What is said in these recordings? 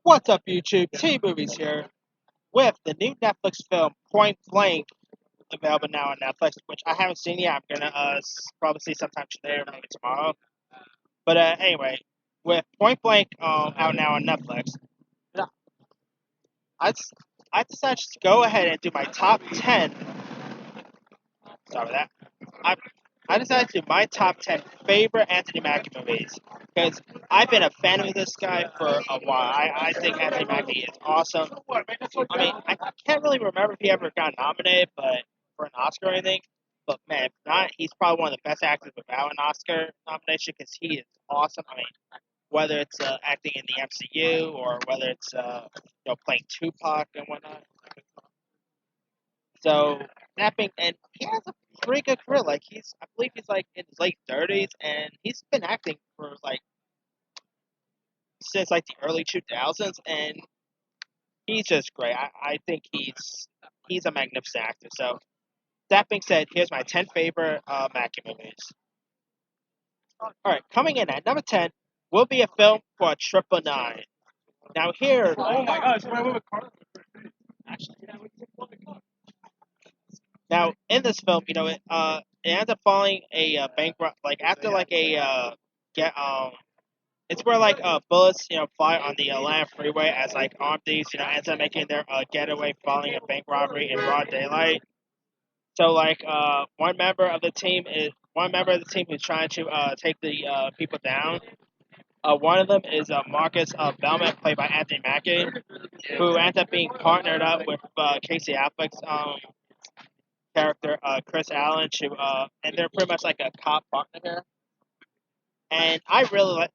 What's up, YouTube? T Movies here with the new Netflix film Point Blank, available now on Netflix, which I haven't seen yet. I'm gonna probably see sometime today or maybe tomorrow. But anyway, with Point Blank out now on Netflix, you I I decided to go ahead and do my top 10. Sorry about that. I I decided to do my top 10 favorite Anthony Mackie movies because I've been a fan of this guy for a while. I think Anthony Mackie is awesome. I mean, I can't really remember if he ever got nominated, but for an Oscar or anything. But man, if not, he's probably one of the best actors without an Oscar nomination because he is awesome. I mean, whether it's acting in the MCU or whether it's playing Tupac and whatnot. So that being, and he has a pretty good career. Like I believe he's like in his late 30s, and he's been acting for like since like the early 2000s, and he's just great. I think he's a magnificent actor. So that being said, here's my 10 favorite Mackie movies. All right, coming in at number 10 will be a film called Triple Nine. Now here, oh my gosh, actually, now in this film, it ends up following a bankrupt, like after like a get it's where like bullets fly on the Atlanta freeway as like armed thieves ends up making their getaway following a bank robbery in broad daylight. So like one member of the team who's trying to take the people down. One of them is Marcus Bellman, played by Anthony Mackie, who ends up being partnered up with Casey Affleck's character Chris Allen, and they're pretty much like a cop partner here. And I really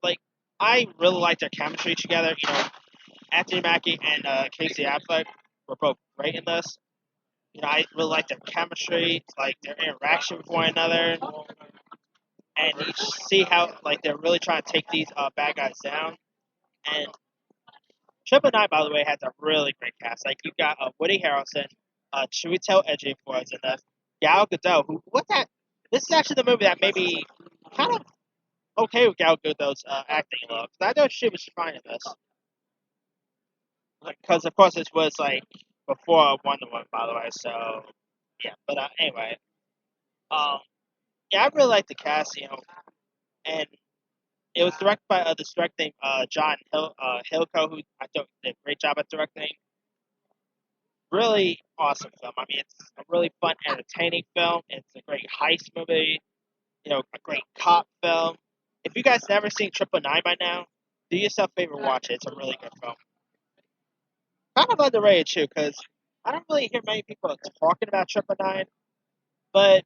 like their chemistry together. Anthony Mackie and Casey Affleck were both great in this. I really like their chemistry, like their interaction with one another, and you see how like they're really trying to take these bad guys down. And Triple Nine, by the way, has a really great cast. Like you got Woody Harrelson, Chiwetel Ejiofor is in this, Gal Gadot. This is actually the movie that made me kind of okay with Gal Gadot's acting look. I know she was fine in this, because of course this was like before Wonder Woman, by the way. So yeah, but anyway, um, yeah, I really like the cast, and it was directed by this director named John Hillco, who I thought did a great job at directing. Really awesome film. I mean, it's a really fun, entertaining film. It's a great heist movie. A great cop film. If you guys never seen Triple Nine by now, do yourself a favor, watch it. It's a really good film. Kind of underrated too, because I don't really hear many people talking about Triple Nine. But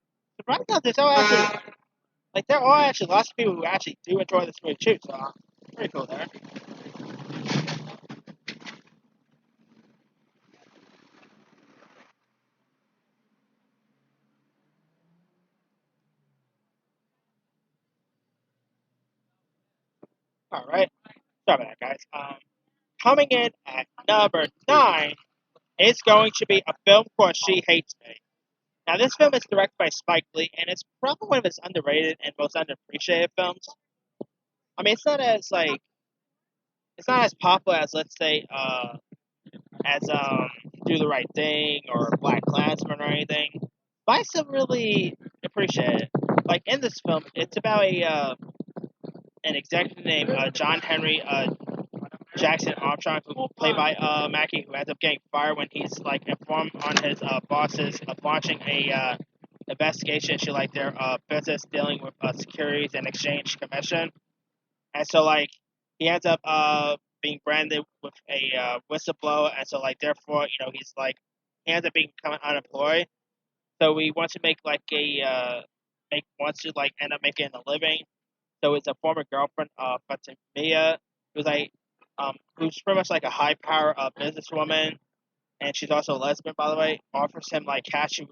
right now, there are actually lots of people who actually do enjoy this movie too. So pretty cool there. All right, sorry about that, guys. Coming in at number 9 is going to be a film called She Hates Me. Now, this film is directed by Spike Lee, and it's probably one of his underrated and most underappreciated films. I mean, it's not as popular as, let's say, as Do the Right Thing or Black Klansman or anything, but I still really appreciate it. Like in this film, it's about an executive named John Henry Jackson Armstrong, who played by Mackie, who ends up getting fired when he's like informed on his bosses of launching a investigation into like their business dealing with Securities and Exchange Commission, and so like he ends up being branded with a whistleblower, and so like therefore he's like he ends up becoming unemployed. So he wants to make like wants to like end up making a living. So his a former girlfriend, Fatimia, who's like who's pretty much like a high power businesswoman, and she's also a lesbian, by the way, offers him like cash to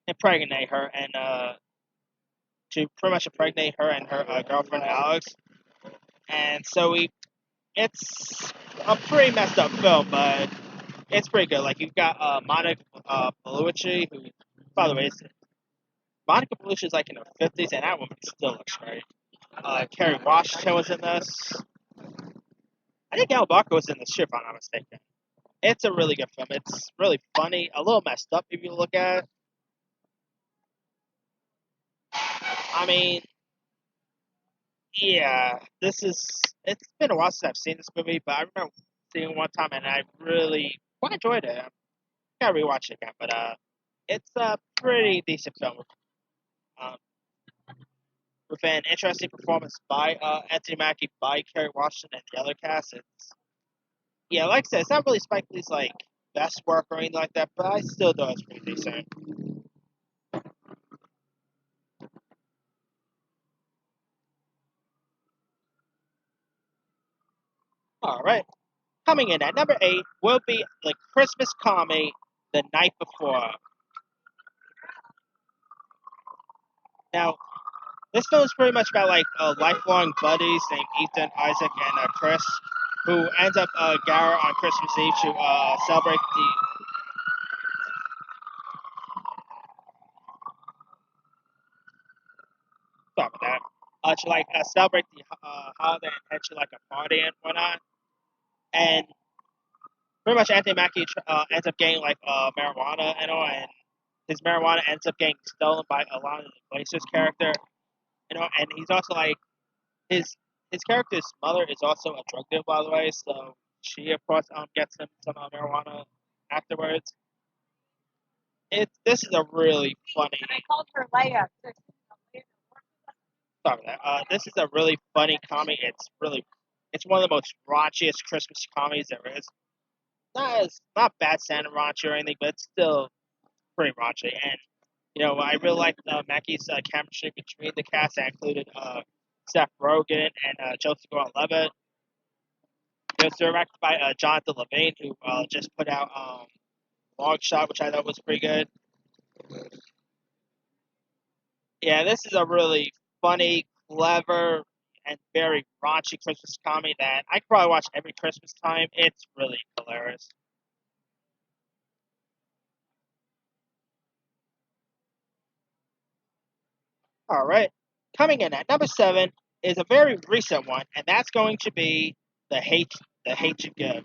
impregnate her and to pretty much impregnate her and her girlfriend Alex. And so it's a pretty messed up film, but it's pretty good. Like you've got Monica Bellucci, who, by the way, Monica Bellucci is like in her 50s, and that woman still looks great. Kerry Washington was in this. I think Al Barker was in this ship, if I'm not mistaken. It's a really good film. It's really funny, a little messed up if you look at it. I mean, yeah, this is. It's been a while since I've seen this movie, but I remember seeing it one time and I really quite enjoyed it. I gotta rewatch it again, but it's a pretty decent film um, with an interesting performance by Anthony Mackie, by Kerry Washington, and the other cast. It's yeah, like I said, it's not really Spike Lee's like best work or anything like that, but I still thought it's pretty decent. All right. Coming in at number 8 will be the Christmas comedy The Night Before. Now, this film is pretty much about like lifelong buddies named Ethan, Isaac, and Chris, who ends up gather on Christmas Eve to celebrate the. Sorry about that. To like celebrate the holiday and head to like a party and whatnot. And pretty much Anthony Mackie ends up getting like marijuana and all, and his marijuana ends up getting stolen by Alana Glaciers' character. And he's also like his his character's mother is also a drug dealer, by the way. So she, of course, gets him some marijuana afterwards. This is a really funny. And I called her Leia. Sorry about that. This is a really funny comedy. It's one of the most raunchiest Christmas comedies there is. Not bad Santa raunchy or anything, but it's still pretty raunchy. And I really liked Mackie's chemistry between the cast that included Seth Rogen and Joseph Gordon-Levitt. It was directed by Jonathan Levine, who just put out Long Shot, which I thought was pretty good. Yeah, this is a really funny, clever, and very raunchy Christmas comedy that I could probably watch every Christmas time. It's really hilarious. All right. Coming in at number 7 is a very recent one, and that's going to be the hate the hate you give.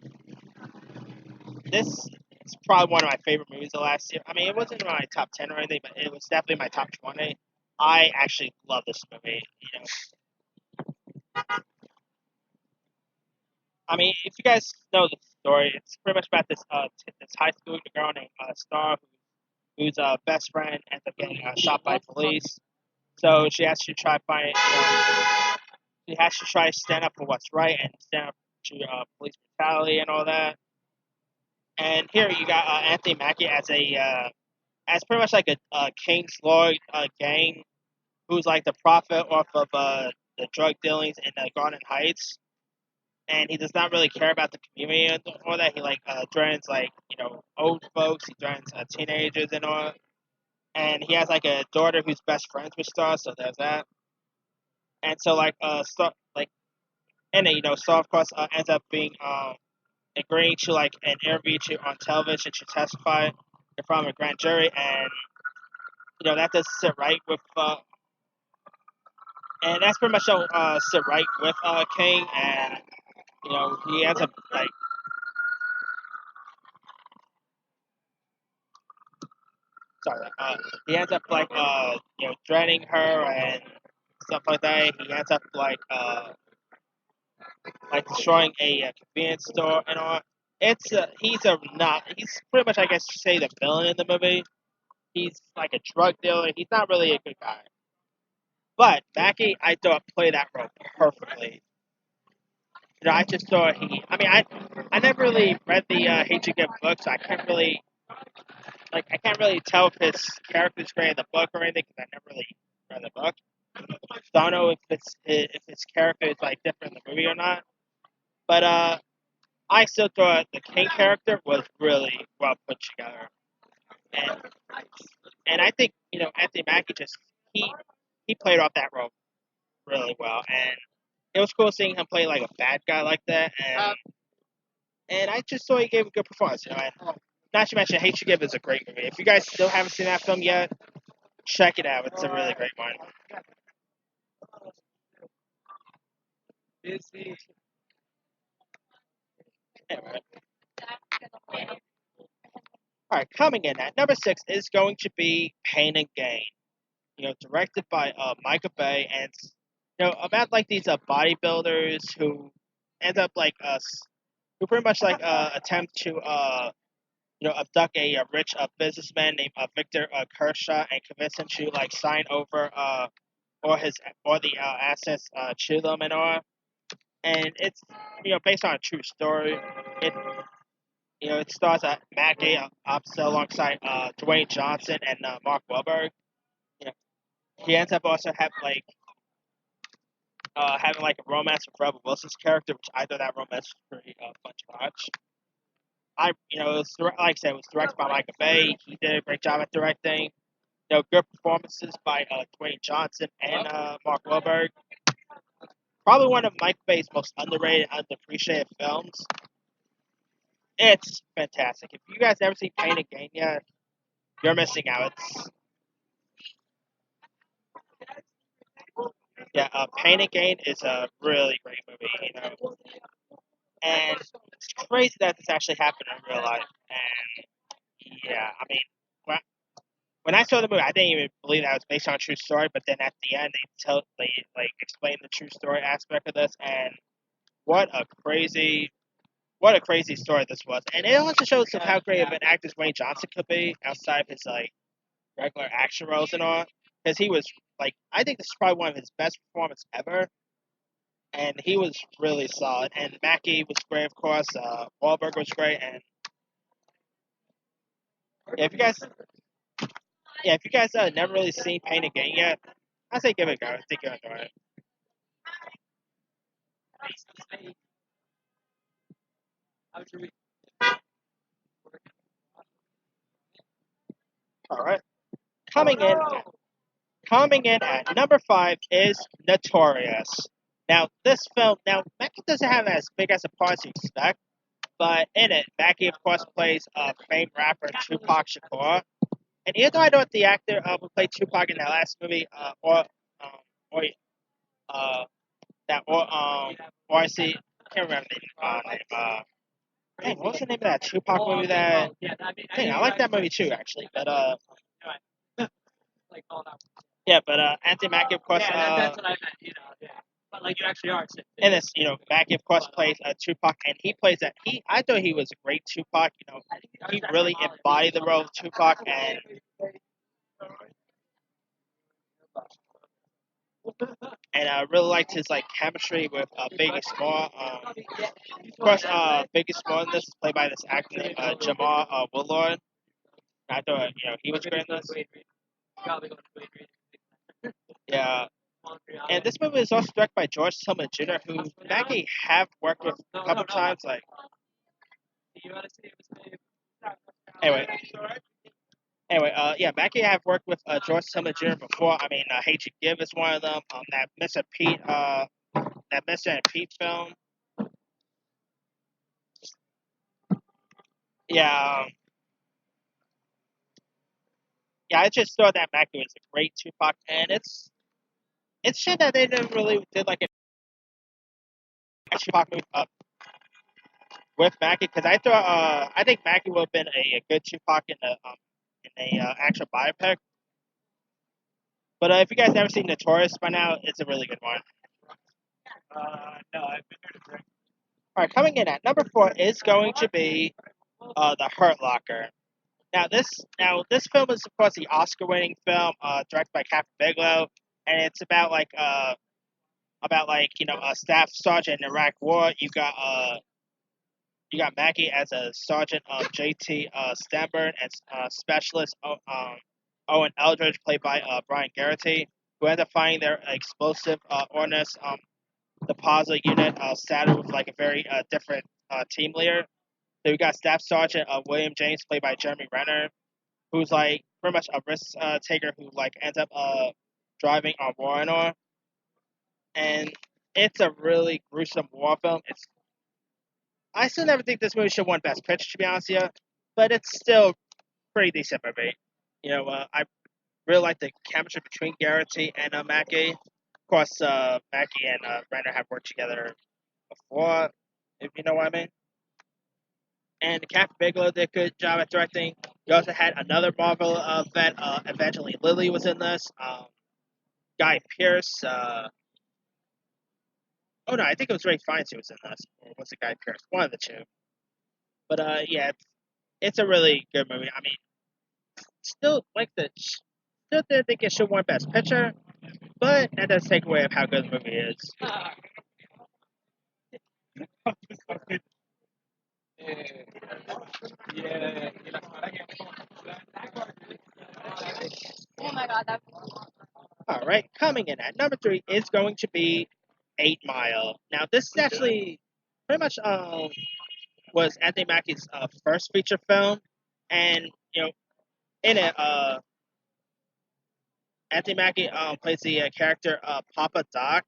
This is probably one of my favorite movies of last year. I mean, it wasn't in my top 10 or anything, but it was definitely my top 20. I actually love this movie. I mean, if you guys know the story, it's pretty much about this high school girl named Star, whose best friend ends up getting shot by police. So she has to try find she has to try to stand up for what's right and stand up to police brutality and all that. And here you got Anthony Mackie as pretty much like a King's Law gang who's like the prophet off of the drug dealings in Garden Heights, and he does not really care about the community and all that. He like threatens like old folks, he threatens teenagers and all, and he has like a daughter who's best friends with Star, so there's that. And so like Star like and then, Star of course ends up being agreeing to like an interview on television to testify in front of a grand jury, and that doesn't sit right with and that's pretty much sit right with King, and he ends up like sorry, he ends up like threatening her and stuff like that. He ends up like destroying a convenience store and all. He's pretty much, I guess you say, the villain in the movie. He's like a drug dealer. He's not really a good guy. But Mackie, I thought played that role perfectly. I just thought I never really read the Hate You Give book, so I can't really tell if his character's great in the book or anything because I never really read the book. So I don't know if his character is like different in the movie or not. But I still thought the King character was really well put together, and I think Anthony Mackie he played off that role really well, and it was cool seeing him play like a bad guy like that, and I just thought he gave a good performance. And not to mention, Hate You Give is a great movie. If you guys still haven't seen that film yet, check it out. It's a really great one. Anyway, all right, coming in at number 6 is going to be Pain and Gain. Directed by Michael Bay, and about like these bodybuilders who end up like who pretty much like attempt to abduct a rich businessman named Victor Kershaw and convince him to like sign over or the assets to them and all. And it's based on a true story. It it stars Mackie opposite alongside Dwayne Johnson and Mark Wahlberg. You know, he ends up also having like a romance with Rebel Wilson's character, which I thought that romance was pretty fun to watch. Like I said, it was directed by Michael Bay. He did a great job at directing. Good performances by Dwayne Johnson and Mark Wahlberg. Probably one of Michael Bay's most underrated, underappreciated films. It's fantastic. If you guys never seen Pain and Gain yet, you're missing out. Pain and Gain is a really great movie, and it's crazy that this actually happened in real life. And yeah, I mean, when I saw the movie, I didn't even believe that it was based on a true story. But then at the end, they like explain the true story aspect of this, and what a crazy story this was. And it also shows how great of an actor Wayne Johnson could be outside of his like regular action roles and all. Because he was like, I think this is probably one of his best performances ever, and he was really solid. And Mackie was great, of course. Wahlberg was great, and yeah, if you guys never really seen Pain and Gain yet, I say give it a go. I think you'll enjoy it. All right, coming in coming in at number 5 is Notorious. Now, this film, Mackie doesn't have as big as a part as you expect, but in it, Mackie, of course, plays famed rapper Tupac Shakur. And even though I know that the actor who played Tupac in that last movie, or that, or I see, I can't remember the name. Dang, what was the name of that Tupac movie that? Dang, I like that movie too, actually. But yeah, but Anthony Mackie, of course, in this, Mackie, of course, plays Tupac, and he plays that. I thought he was a great Tupac. He really embodied the role of Tupac, and I really liked his like chemistry with Biggie Small. Of course, Biggie Small in this is played by this actor named Jamal Woolard. I thought he was great in this. Yeah, and this movie is also directed by George Tillman Jr., who Mackie have worked with a couple times. Like anyway, yeah, Mackie have worked with George Tillman Jr. before. I mean, Hate You Give is one of them. That Mr. and Pete film. Yeah, yeah. I just thought that Mackie was a great Tupac, and it's shit that they didn't really did like a Tupac movie with Mackie because I think Mackie would have been a good Tupac in a actual biopic. But if you guys never seen Notorious by now, it's a really good one. All right, coming in at number 4 is going to be The Hurt Locker. Now this film is of course the Oscar-winning film, directed by Captain Bigelow, and it's about a staff sergeant in the Iraq War. You got Mackie as a sergeant, J.T. Stanburn, and specialist Owen Eldridge, played by Brian Garrity, who end up finding their explosive ordnance deposit unit saddled with like a very different team leader. So we got Staff Sergeant William James, played by Jeremy Renner, who's like pretty much a risk taker who like ends up driving on war and all. And it's a really gruesome war film. I still never think this movie should have won Best Picture, to be honest with you, but it's still pretty decent movie. I really like the chemistry between Garrity and Mackie. Of course, Mackie and Renner have worked together before, if you know what I mean. and Captain Bigelow did a good job at directing. You also had another Marvel event. Evangeline Lilly was in this. Guy Pearce. Oh no, I think it was Ray Fiennes who was in this. Or was it Guy Pearce? One of the two. But yeah, it's a really good movie. I mean, still did think it should win Best Picture, but that doesn't take away of how good the movie is. All right, coming in at number three is going to be 8 Mile. Now, this is actually pretty much was Anthony Mackie's first feature film, and in it, Anthony Mackie plays the character Papa Doc,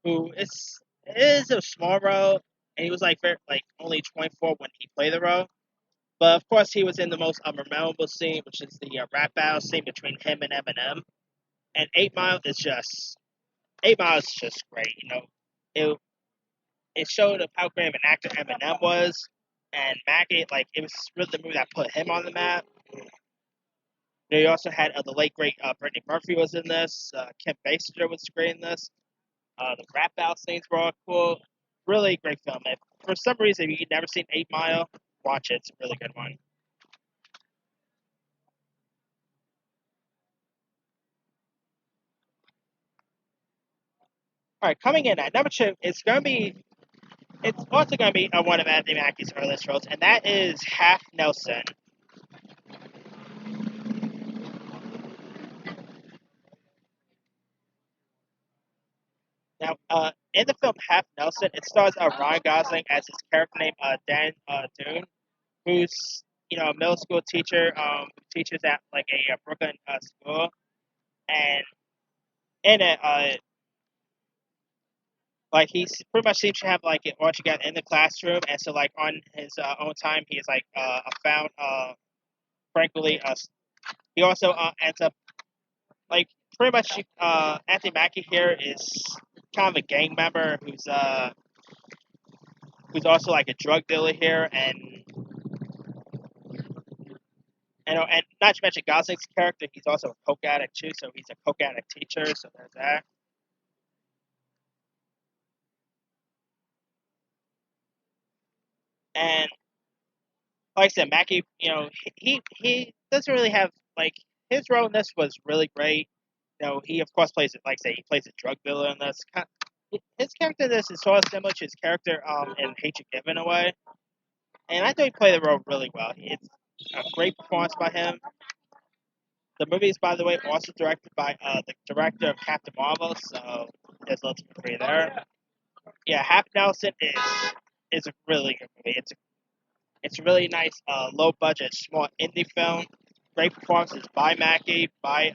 who is a small role, and he was like only 24 when he played the role. But of course, he was in the most memorable scene, which is the rap battle scene between him and Eminem. And 8 Mile is just great. It it showed of how great of an actor Eminem was, and Mackie, like, it was really the movie that put him on the map. You also had the late great Brittany Murphy was in this. Kim Basinger was great in this. The rap battle scenes were all cool. Really great film. If for some reason you've never seen 8 Mile, watch it. It's a really good one. All right, coming in at number two, it's also going to be one of Anthony Mackie's earliest roles, and that is Half Nelson. Now, in the film Half Nelson, it stars Ryan Gosling as his character named Dan Dune, who's a middle school teacher who teaches at like a Brooklyn school, and in it, like he pretty much seems to have like it all together in the classroom, and so like on his own time, he's like found frankly he also ends up like pretty much Anthony Mackie here is kind of a gang member who's also like a drug dealer here, and not to mention Gosling's character, he's also a coke addict too, so he's a coke addict teacher, so there's that. And like I said, Mackie, he doesn't really have like his role in this was really great. He of course plays it like I say he plays a drug dealer in this. His character in this is sort of similar to his character in Hate You Give in a way, and I thought he played the role really well. It's a great performance by him. The movie is, by the way, also directed by the director of Captain Marvel, so there's lots of free there. Yeah, Half Nelson is a really good movie. It's a really nice, low budget, small indie film. Great performances by Mackie, by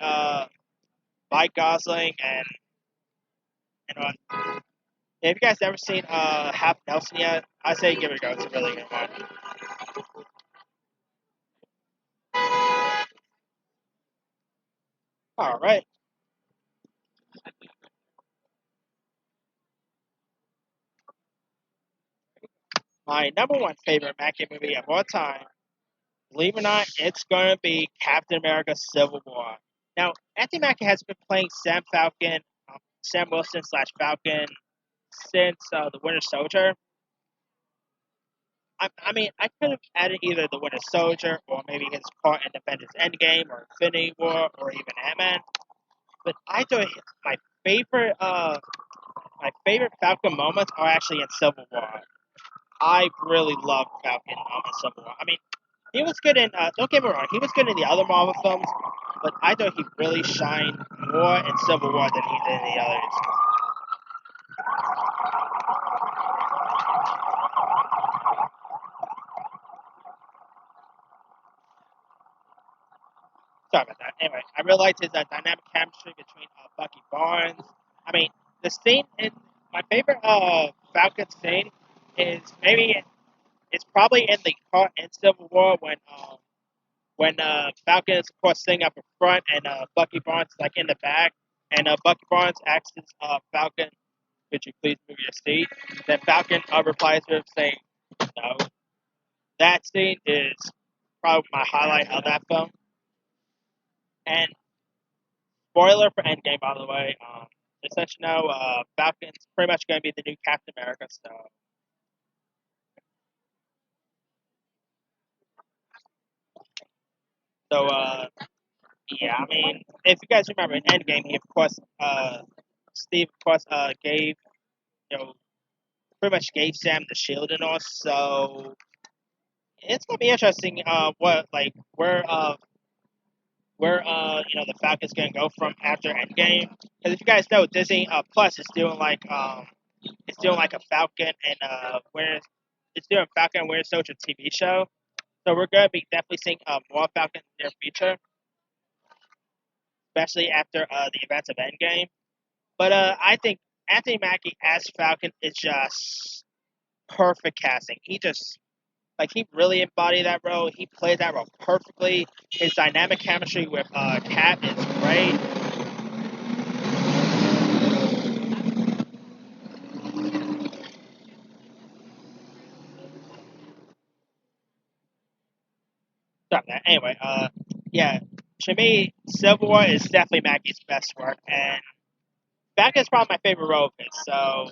Gosling, and if you guys ever seen Half Nelson yet, I say give it a go. It's a really good one. All right, my number one favorite Mackie movie of all time. Believe it or not, it's going to be Captain America: Civil War. Now, Anthony Mackie has been playing Sam Wilson slash Falcon since the Winter Soldier. I mean, I could have added either the Winter Soldier or maybe his part in Avengers Endgame or Infinity War or even Ant-Man. But I thought my favorite my favorite Falcon moments are actually in Civil War. I really love Falcon in Civil War. I mean, he was good in. Don't get me wrong, he was good in the other Marvel films, but I thought he really shined more in Civil War than he did in the others. Sorry about that. Anyway, I realized his dynamic chemistry between Bucky Barnes. I mean, the scene in my favorite Falcon scene is maybe it's probably in the car in Civil War when Falcon is of course sitting up in front and Bucky Barnes is like in the back, and Bucky Barnes asks Falcon, "Could you please move your seat?" Then Falcon replies to him saying, "No." That scene is probably my highlight of that film. And spoiler for Endgame, by the way. Just let you know, Falcon's pretty much going to be the new Captain America. So, yeah, I mean, if you guys remember in Endgame, he of course, Steve of course, gave you know pretty much gave Sam the shield and all. So it's gonna be interesting. What like where the Falcon's gonna go from after Endgame. Because if you guys know, Disney Plus is doing it's doing like a Falcon and Winter it's doing Falcon and Winter Soldier TV show. So we're gonna be definitely seeing more Falcon in the near future, especially after the events of Endgame. But I think Anthony Mackie as Falcon is just perfect casting. He just he really embodied that role. He played that role perfectly. His dynamic chemistry with Cap is great. Stop that. Anyway, yeah, to me, Civil War is definitely Mackie's best work, and Falcon is probably my favorite role of his. So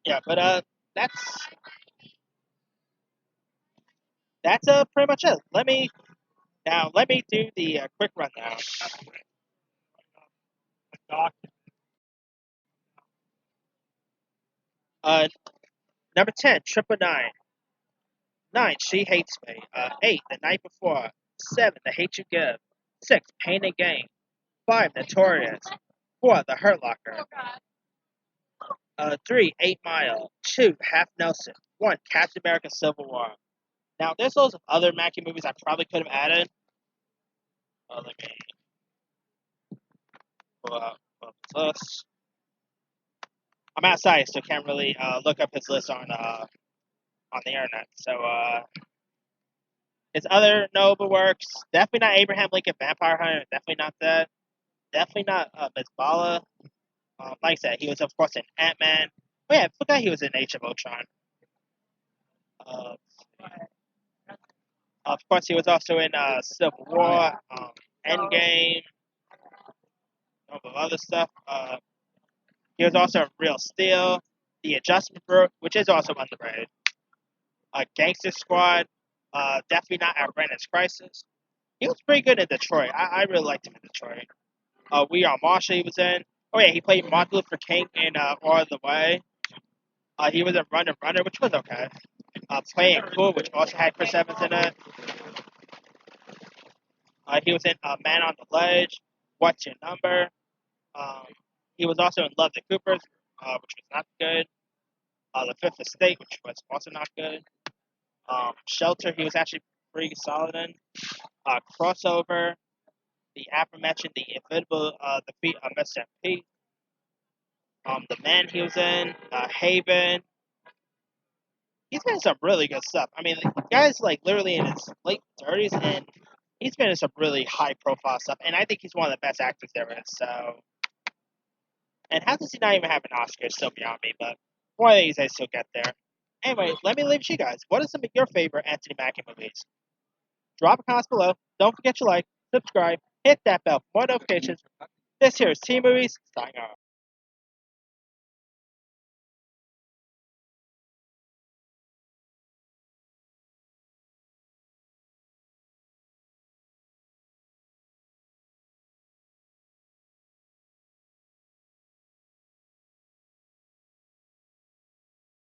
yeah, but that's that's pretty much it. Let me do the quick rundown. Uh, Number 10, Triple Nine. 9, She Hates Me. 8, The Night Before. 7, The Hate You Give. 6, Pain and Gain. 5, Notorious. 4, The Hurt Locker. 3, 8 Mile. 2, Half Nelson. 1, Captain America Civil War. Now, there's loads of other Mackie movies I probably could have added. Let me pull up his list. I'm outside, so can't really look up his list on the internet. So, his other notable works, definitely not Abraham Lincoln Vampire Hunter, definitely not that. Definitely not Ms. Bala. Like I said, he was, of course, in Ant-Man. Oh, yeah, I forgot he was in Age of Ultron. Uh, of course, he was also in Civil War, Endgame, other stuff. He was also in Real Steel, The Adjustment Group, which is also underrated. Gangster Squad, definitely not Outrageous Crisis. He was pretty good in Detroit. I really liked him in Detroit. We Are Marshall he was in. Oh, yeah, he played Martin Luther King in Or the Way. He was in Runner Runner, which was okay. Playing Cool, which also had Chris Evans in it. He was in Man on the Ledge, What's Your Number? Um, he was also in Love the Coopers, which was not good. The Fifth Estate, which was also not good. Shelter, he was actually pretty solid in. Crossover, the aforementioned, the inevitable defeat of Mr. P. The Man he was in, Haven. He's been in some really good stuff. I mean, the guy's like literally in his late 30s, and he's been in some really high profile stuff. And I think he's one of the best actors there is. So, and how does he not even have an Oscar? It's still beyond me, but one of these days he'll get there. Anyway, let me leave it to you guys. What are some of your favorite Anthony Mackie movies? Drop a comment below. Don't forget to like, subscribe, hit that bell for more notifications. This here is T Movies, signing off.